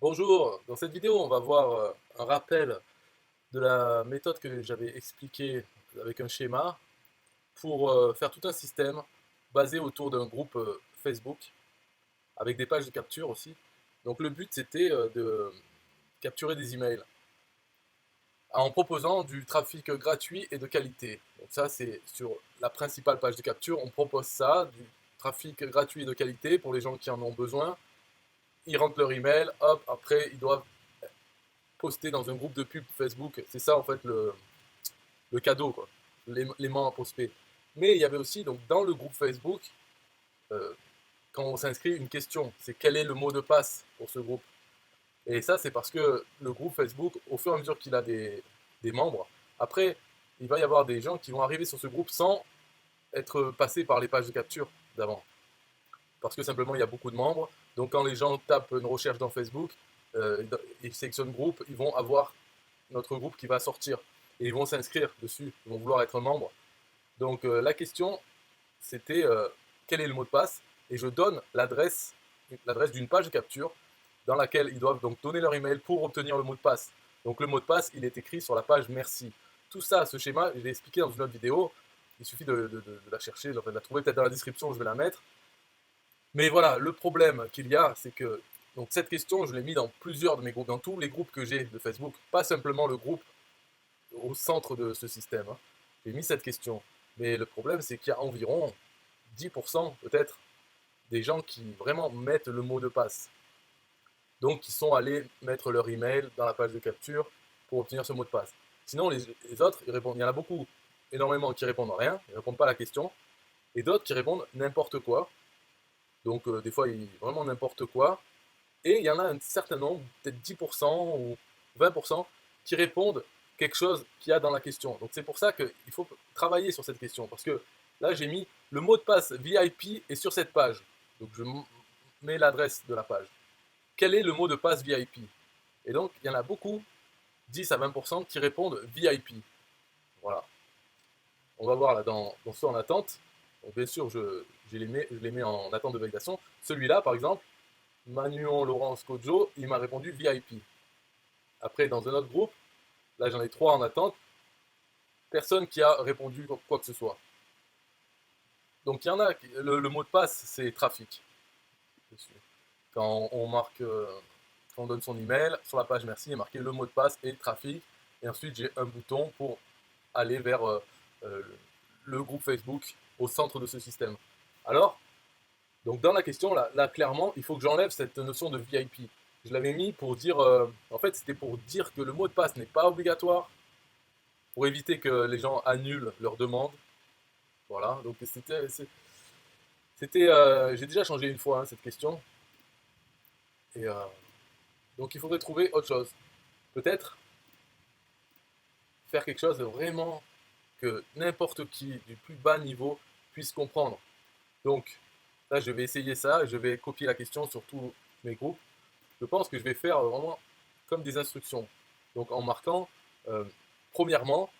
Bonjour, dans cette vidéo on va voir un rappel de la méthode que j'avais expliquée avec un schéma pour faire tout un système basé autour d'un groupe Facebook avec des pages de capture aussi. Donc le but c'était de capturer des emails en proposant du trafic gratuit et de qualité. Donc ça c'est sur la principale page de capture, on propose ça, du trafic gratuit et de qualité pour les gens qui en ont besoin. Ils rentrent leur email, hop, après ils doivent poster dans un groupe de pub Facebook. C'est ça en fait le cadeau, quoi, l'aimant à prospect. Mais il y avait aussi donc dans le groupe Facebook, euh, quand on s'inscrit, une question, c'est quel est le mot de passe pour ce groupe. Et ça, c'est parce que le groupe Facebook, au fur et à mesure qu'il a des membres, après, il va y avoir des gens qui vont arriver sur ce groupe sans être passés par les pages de capture d'avant. Parce que simplement, il y a beaucoup de membres. Donc quand les gens tapent une recherche dans Facebook, ils sélectionnent groupe, ils vont avoir notre groupe qui va sortir. Et ils vont s'inscrire dessus, ils vont vouloir être membres. Donc la question, c'était quel est le mot de passe. Et je donne l'adresse d'une page de capture dans laquelle ils doivent donc donner leur email pour obtenir le mot de passe. Donc le mot de passe, il est écrit sur la page merci. Tout ça, ce schéma, je l'ai expliqué dans une autre vidéo. Il suffit de la chercher, de la trouver peut-être dans la description, je vais la mettre. Mais voilà, le problème qu'il y a, c'est que donc cette question, je l'ai mis dans plusieurs de mes groupes, dans tous les groupes que j'ai de Facebook, pas simplement le groupe au centre de ce système, hein. J'ai mis cette question. Mais le problème, c'est qu'il y a environ 10% peut-être des gens qui vraiment mettent le mot de passe. Donc, qui sont allés mettre leur email dans la page de capture pour obtenir ce mot de passe. Sinon, les autres, ils répondent. Il y en a beaucoup, énormément, qui répondent rien, ils ne répondent pas à la question. Et d'autres qui répondent n'importe quoi. Donc, des fois, vraiment n'importe quoi. Et il y en a un certain nombre, peut-être 10% ou 20%, qui répondent quelque chose qu'il y a dans la question. Donc c'est pour ça qu'il faut travailler sur cette question. Parce que là, j'ai mis le mot de passe VIP est sur cette page. Donc je mets l'adresse de la page. Quel est le mot de passe VIP? Et donc, il y en a beaucoup, 10 à 20%, qui répondent VIP. Voilà. On va voir là dans ceux en attente. Donc bien sûr, je les mets en attente de validation. Celui-là, par exemple, Manuel Laurence Kojo, il m'a répondu VIP. Après, dans un autre groupe, là j'en ai 3 en attente, personne qui a répondu quoi que ce soit. Donc il y en a, le mot de passe, c'est trafic. Quand on marque, quand on donne son email, sur la page merci, il est marqué le mot de passe et trafic. Et ensuite, j'ai un bouton pour aller vers euh, le groupe Facebook au centre de ce système. Alors, donc dans la question, là clairement, il faut que j'enlève cette notion de VIP. Je l'avais mis pour dire, en fait, c'était pour dire que le mot de passe n'est pas obligatoire, pour éviter que les gens annulent leur demande. Voilà, donc j'ai déjà changé une fois, hein, cette question. Et donc il faudrait trouver autre chose. Peut-être faire quelque chose de vraiment que n'importe qui du plus bas niveau puisse comprendre. Donc là, je vais essayer ça, je vais copier la question sur tous mes groupes. Je pense que je vais faire vraiment comme des instructions. Donc en marquant, euh, premièrement,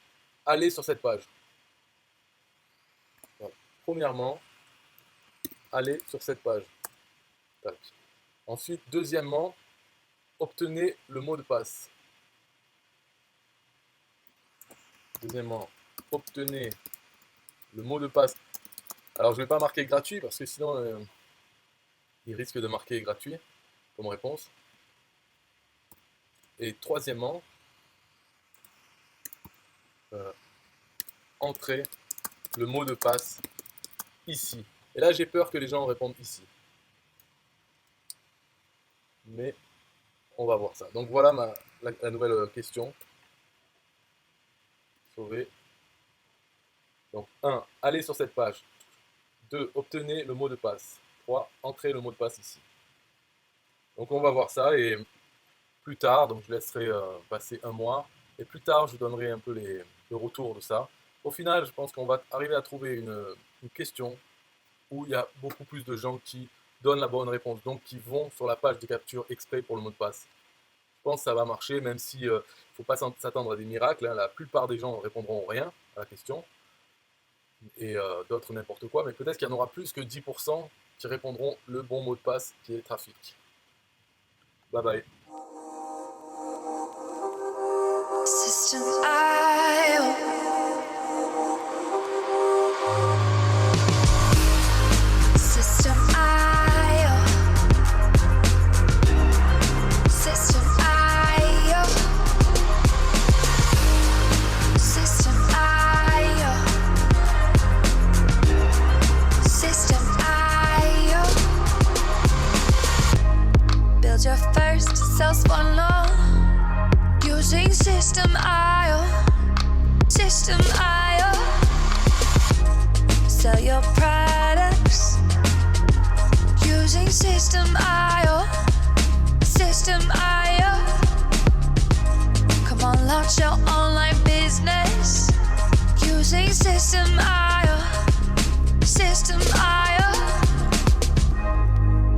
aller sur cette page. Donc, premièrement, aller sur cette page. Tac. Ensuite, deuxièmement, obtenez le mot de passe. Deuxièmement, obtenez le mot de passe. Alors, je ne vais pas marquer gratuit parce que sinon, il risque de marquer gratuit comme réponse. Et troisièmement, euh, entrez le mot de passe ici. Et là, j'ai peur que les gens répondent ici. Mais on va voir ça. Donc voilà la nouvelle question. Sauver. Donc 1. Allez sur cette page. 2. Obtenez le mot de passe. 3. Entrez le mot de passe ici. Donc on va voir ça et plus tard, donc je laisserai passer un mois, et plus tard je donnerai un peu le retour de ça. Au final, je pense qu'on va arriver à trouver une question où il y a beaucoup plus de gens qui donnent la bonne réponse, donc qui vont sur la page de capture exprès pour le mot de passe. Je pense que ça va marcher, même si il ne faut pas s'attendre à des miracles, hein. La plupart des gens répondront rien à la question, et d'autres n'importe quoi, mais peut-être qu'il y en aura plus que 10% qui répondront le bon mot de passe qui est trafic. Bye bye. System IO. System IO. System IO. System IO. System IO. Build your first self-spawn law using System IO. System IO. Sell your products using System IO. System IO. Come on, launch your online business using System IO. System IO.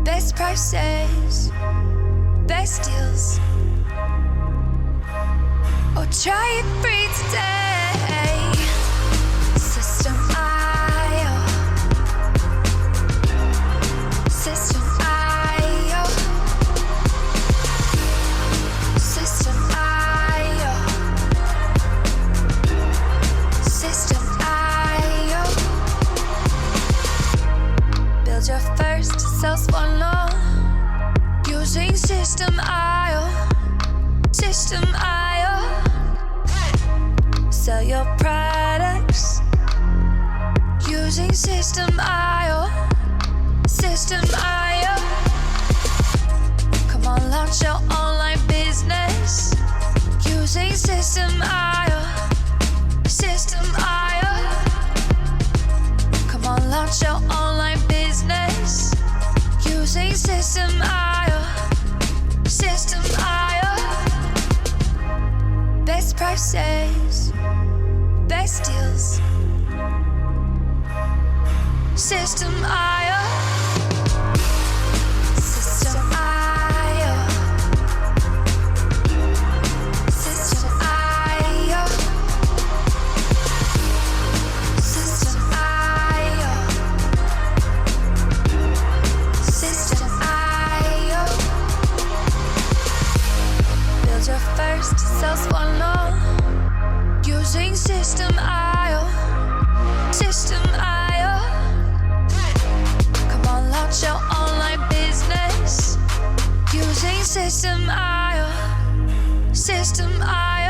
Best prices, best deals. Or try it free today. System IO. System IO. System IO. System IO. Build your first self-spawn law using System IO. System IO. Sell your products using System IO. System IO. Come on, launch your online business using System IO. System IO. Come on, launch your online business using System IO. System IO. Best prices, best deals. System IO. System IO. System IO. System IO. System IO. Build your first self-spawn law using System IO. System IO. Come on, launch your online business using System IO. System IO.